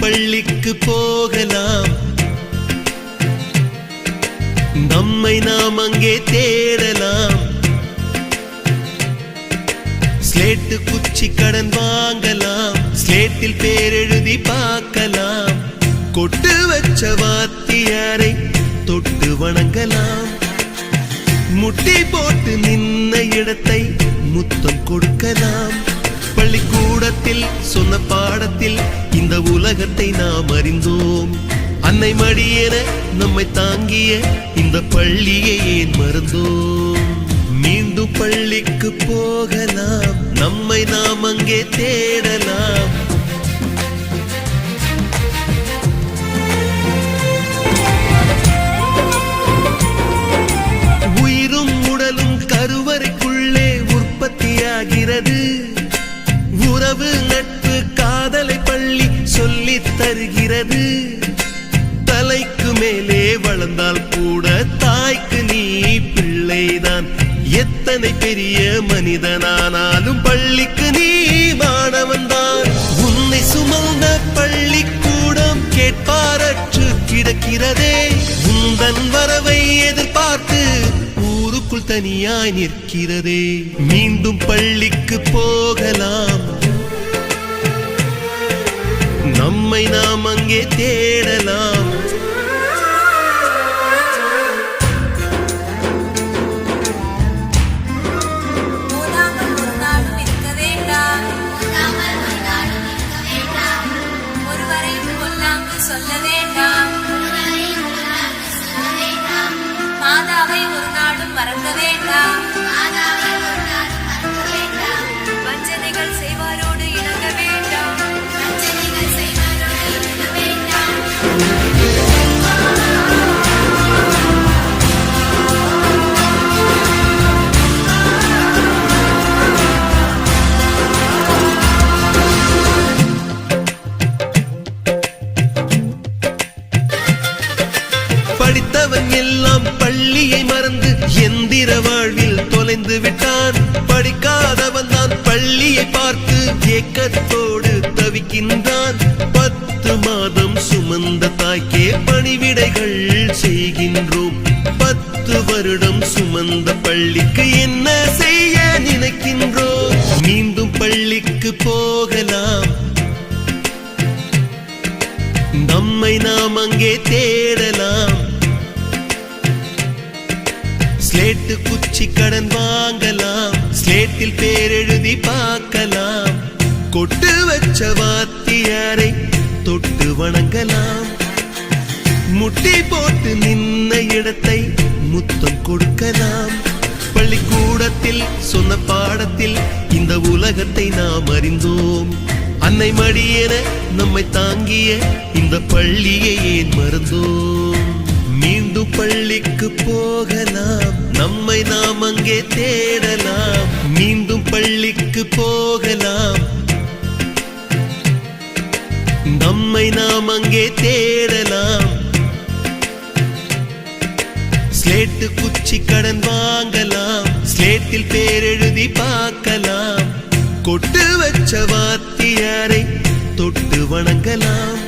பள்ளிக்கு போகலாம், நம்மை நாம் அங்கே தேடலாம். ஸ்லேட்டு குச்சி கடன் வாங்கலாம், ஸ்லேட்டில் பேர் எழுதி பார்க்கலாம். கொட்டு வச்ச வாத்தியாரை தொட்டு வணங்கலாம். முட்டி போட்டு நின்ன இடத்தை முத்தம் கொடுக்கலாம். பள்ளிக்கூடத்தில் சொன்ன பாடத்தில் இந்த உலகத்தை நாம் அறிந்தோம். அன்னை மடியென நம்மை தாங்கிய இந்த பள்ளியை ஏன் மறந்தோம்? மீண்டும் பள்ளிக்கு போகலாம், நம்மை நாம் அங்கே தேடலாம். உயிரும் உடலும் கருவறைக்குள்ளே உற்பத்தியாகிறது. உறவு நட்பு காதலை பள்ளி சொல்லித் தருகிறது. தலைக்கு மேலே வளர்ந்தால் கூட தாய்க்கு நீ பிள்ளைதான். எத்தனை பெரிய மனிதனானாலும் பள்ளிக்கு நீ மாணவன்தான். உன்னை சுமந்த பள்ளிக்கூடம் கேட்பாரற்று கிடக்கிறதே. உந்தன் வரவை எதிர்பார்த்து ஊருக்குள் தனியாய் நிற்கிறதே. மீண்டும் பள்ளிக்கு போகலாம், நம்மை நாம் அங்கே தேடலாம். சொல்ல வேண்டாம், மாதாவை ஒரு நாடும் மறக்க வேண்டாம். வஞ்சனைகள் செய்வாரோடு இணங்க வேண்டாம். படித்தவன் எல்லாம் பள்ளியை மறந்து எந்திர வாழ்வில் தொலைந்து விட்டான். படிக்காதவன் தான் பள்ளியை பார்த்து ஏக்கத்தோடு தவிக்கின்றான். 10 மாதம் சுமந்த தாய்க்கே பணிவிடைகள் செய்கின்றோம். 10 வருடம் சுமந்த பள்ளிக்கு என்ன செய்ய நினைக்கின்றோம்? மீண்டும் பள்ளிக்கு போகலாம், நம்மை நாம் அங்கே தேடலாம். ஸ்லேட்டு குச்சி கடன் வாங்கலாம், ஸ்லேட்டில் பேர் எழுதி பார்க்கலாம். கொட்டு வச்ச வாத்தியாரை தொட்டு வணங்கலாம். முட்டி போட்டு நின்ன இடத்தை முத்தம் கொடுக்கலாம். பள்ளிக்கூடத்தில் சொன்ன பாடத்தில் இந்த உலகத்தை நாம் அறிந்தோம். அன்னை மடியென நம்மை தாங்கிய இந்த பள்ளியை ஏன் மறந்தோம்? மீண்டும் பள்ளிக்கு போகலாம், நம்மை நாம் அங்கே தேடலாம். மீண்டும் பள்ளிக்கு போகலாம், நம்மை நாம் அங்கே தேடலாம். ஸ்லேட்டு குச்சி கடன் வாங்கலாம், ஸ்லேட்டில் பேர் எழுதி பார்க்கலாம். கொட்டு வச்ச வாத்தியாரை தொட்டு வணங்கலாம்.